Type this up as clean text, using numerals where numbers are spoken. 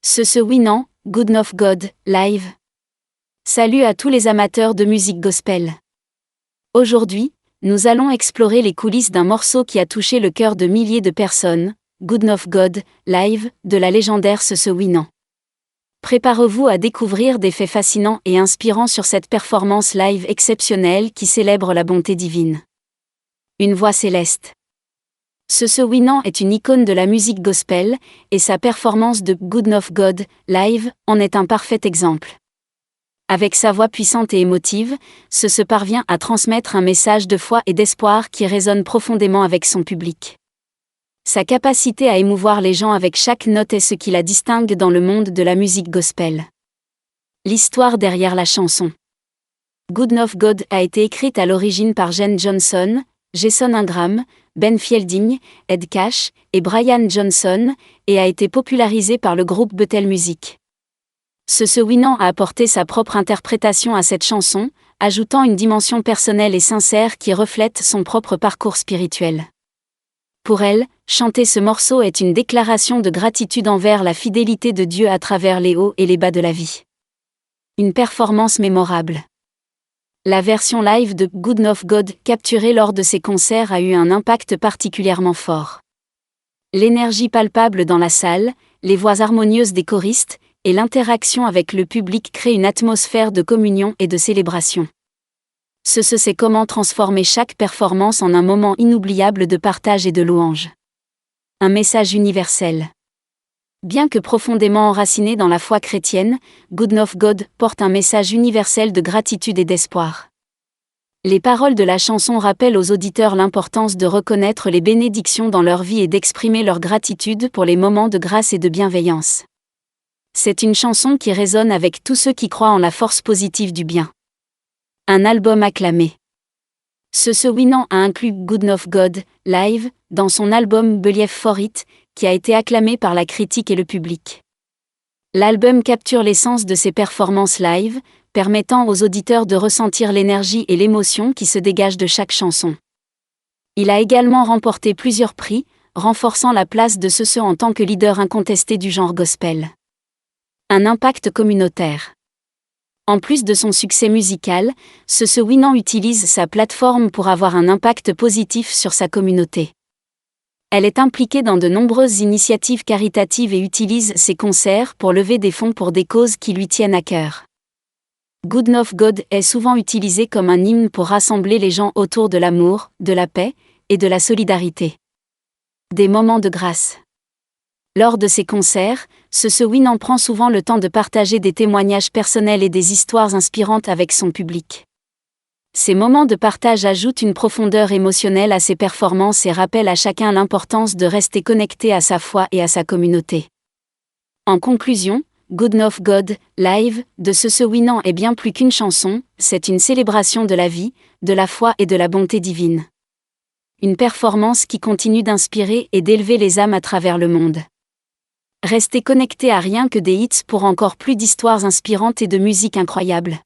Ce Winant, Good of God, live. Salut à tous les amateurs de musique gospel. Aujourd'hui, nous allons explorer les coulisses d'un morceau qui a touché le cœur de milliers de personnes, Good of God, live, de la légendaire Ce Winant. Préparez-vous à découvrir des faits fascinants et inspirants sur cette performance live exceptionnelle qui célèbre la bonté divine. Une voix céleste. Ce Winant est une icône de la musique gospel, et sa performance de Good of God, live, en est un parfait exemple. Avec sa voix puissante et émotive, ce parvient à transmettre un message de foi et d'espoir qui résonne profondément avec son public. Sa capacité à émouvoir les gens avec chaque note est ce qui la distingue dans le monde de la musique gospel. L'histoire derrière la chanson. Good of God a été écrite à l'origine par Jen Johnson, Jason Ingram, Ben Fielding, Ed Cash et Brian Johnson, et a été popularisée par le groupe Bethel Music. Ce Winant a apporté sa propre interprétation à cette chanson, ajoutant une dimension personnelle et sincère qui reflète son propre parcours spirituel. Pour elle, chanter ce morceau est une déclaration de gratitude envers la fidélité de Dieu à travers les hauts et les bas de la vie. Une performance mémorable. La version live de Good of God capturée lors de ses concerts a eu un impact particulièrement fort. L'énergie palpable dans la salle, les voix harmonieuses des choristes, et l'interaction avec le public créent une atmosphère de communion et de célébration. Ce sait comment transformer chaque performance en un moment inoubliable de partage et de louange. Un message universel. Bien que profondément enraciné dans la foi chrétienne, Good of God porte un message universel de gratitude et d'espoir. Les paroles de la chanson rappellent aux auditeurs l'importance de reconnaître les bénédictions dans leur vie et d'exprimer leur gratitude pour les moments de grâce et de bienveillance. C'est une chanson qui résonne avec tous ceux qui croient en la force positive du bien. Un album acclamé. Ce Winant a inclus Good of God, live, dans son album Believe for It, qui a été acclamé par la critique et le public. L'album capture l'essence de ses performances live, permettant aux auditeurs de ressentir l'énergie et l'émotion qui se dégagent de chaque chanson. Il a également remporté plusieurs prix, renforçant la place de ce en tant que leader incontesté du genre gospel. Un impact communautaire. En plus de son succès musical, ce Winant utilise sa plateforme pour avoir un impact positif sur sa communauté. Elle est impliquée dans de nombreuses initiatives caritatives et utilise ses concerts pour lever des fonds pour des causes qui lui tiennent à cœur. Good of God est souvent utilisé comme un hymne pour rassembler les gens autour de l'amour, de la paix et de la solidarité. Des moments de grâce. Lors de ses concerts, ce Winant prend souvent le temps de partager des témoignages personnels et des histoires inspirantes avec son public. Ces moments de partage ajoutent une profondeur émotionnelle à ses performances et rappellent à chacun l'importance de rester connecté à sa foi et à sa communauté. En conclusion, Good of God, live, de ce Winant est bien plus qu'une chanson, c'est une célébration de la vie, de la foi et de la bonté divine. Une performance qui continue d'inspirer et d'élever les âmes à travers le monde. Restez connectés à Rien que des hits pour encore plus d'histoires inspirantes et de musique incroyable.